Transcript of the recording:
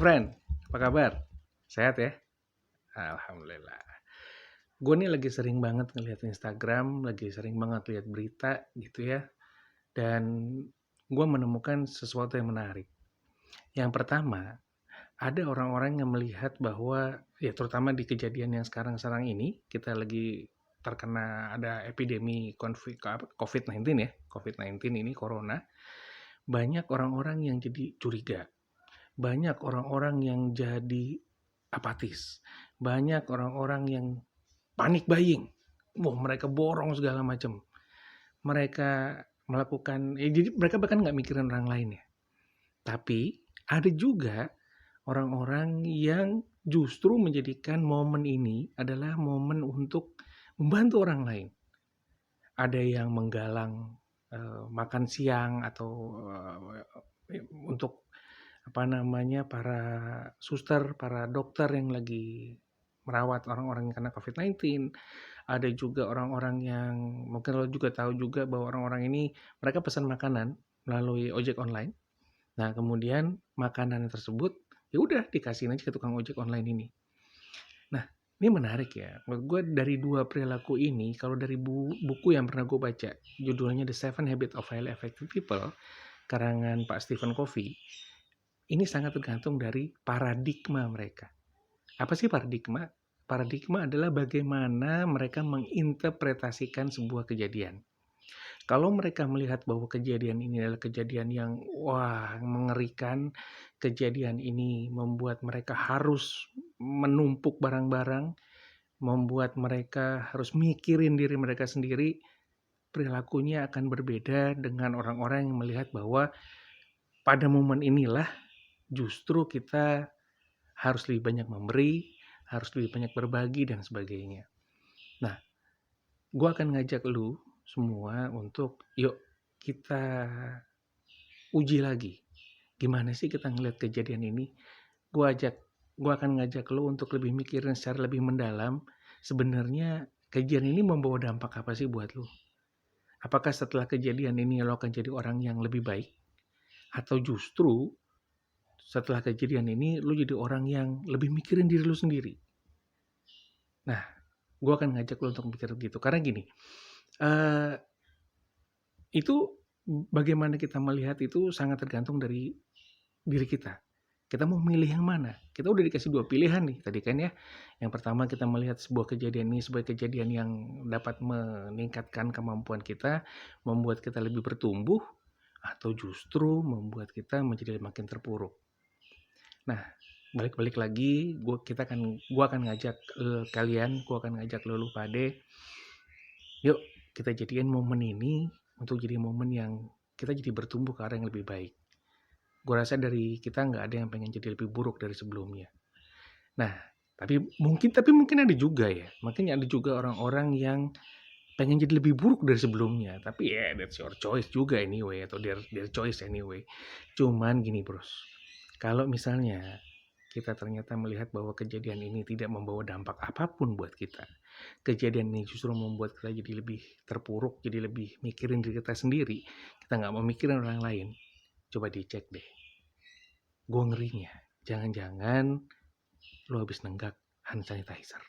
friend, apa kabar? Sehat ya? Alhamdulillah. Gue nih lagi sering banget ngeliat Instagram, lagi sering banget lihat berita gitu ya. Dan gue menemukan sesuatu yang menarik. Yang pertama, ada orang-orang yang melihat bahwa, ya terutama di kejadian yang sekarang-sekarang ini, kita lagi terkena ada epidemi COVID-19 ya, COVID-19 ini corona, banyak orang-orang yang jadi curiga. Banyak orang-orang yang jadi apatis. Banyak orang-orang yang panic buying. Wah, mereka borong segala macam. Mereka melakukan, jadi mereka bahkan nggak mikirin orang lain ya. Tapi ada juga orang-orang yang justru menjadikan momen ini adalah momen untuk membantu orang lain. Ada yang menggalang makan siang atau untuk para suster, para dokter yang lagi merawat orang-orang yang kena COVID-19. Ada juga orang-orang yang mungkin lo juga tahu juga bahwa orang-orang ini mereka pesan makanan melalui ojek online. Nah, kemudian makanan tersebut ya udah dikasihin aja ke tukang ojek online ini. Nah, ini menarik ya. Menurut gue dari dua perilaku ini, kalau dari buku yang pernah gue baca, judulnya The 7 Habits of Highly Effective People, karangan Pak Stephen Covey, ini sangat tergantung dari paradigma mereka. Apa sih paradigma? Paradigma adalah bagaimana mereka menginterpretasikan sebuah kejadian. Kalau mereka melihat bahwa kejadian ini adalah kejadian yang mengerikan, kejadian ini membuat mereka harus menumpuk barang-barang, membuat mereka harus mikirin diri mereka sendiri, perilakunya akan berbeda dengan orang-orang yang melihat bahwa pada momen inilah justru kita harus lebih banyak memberi, harus lebih banyak berbagi, dan sebagainya. Nah, gue akan ngajak lu semua untuk yuk kita uji lagi. Gimana sih kita ngeliat kejadian ini? Gue akan ngajak lu untuk lebih mikirin secara lebih mendalam. Sebenarnya kejadian ini membawa dampak apa sih buat lu? Apakah setelah kejadian ini lo akan jadi orang yang lebih baik? Atau justru setelah kejadian ini lu jadi orang yang lebih mikirin diri lu sendiri? Nah, gue akan ngajak lu untuk mikir gitu. Karena gini, itu bagaimana kita melihat itu sangat tergantung dari diri kita. Kita mau milih yang mana? Kita udah dikasih dua pilihan nih tadi kan ya. Yang pertama kita melihat sebuah kejadian ini sebagai kejadian yang dapat meningkatkan kemampuan kita, membuat kita lebih bertumbuh, atau justru membuat kita menjadi makin terpuruk. Nah, balik lagi, gue akan ngajak kalian, gue akan ngajak lu pade, yuk kita jadikan momen ini untuk jadi momen yang kita jadi bertumbuh ke arah yang lebih baik. Gue rasa dari kita nggak ada yang pengen jadi lebih buruk dari sebelumnya. Nah, tapi mungkin ada juga ya. Makanya ada juga orang-orang yang pengen jadi lebih buruk dari sebelumnya. Tapi ya that's your choice juga anyway, atau their choice anyway. Cuman gini bros, kalau misalnya kita ternyata melihat bahwa kejadian ini tidak membawa dampak apapun buat kita, kejadian ini justru membuat kita jadi lebih terpuruk, jadi lebih mikirin diri kita sendiri, kita nggak mau mikirin orang lain, coba dicek deh. Gue ngerinya, jangan-jangan lo habis nenggak hand sanitizer.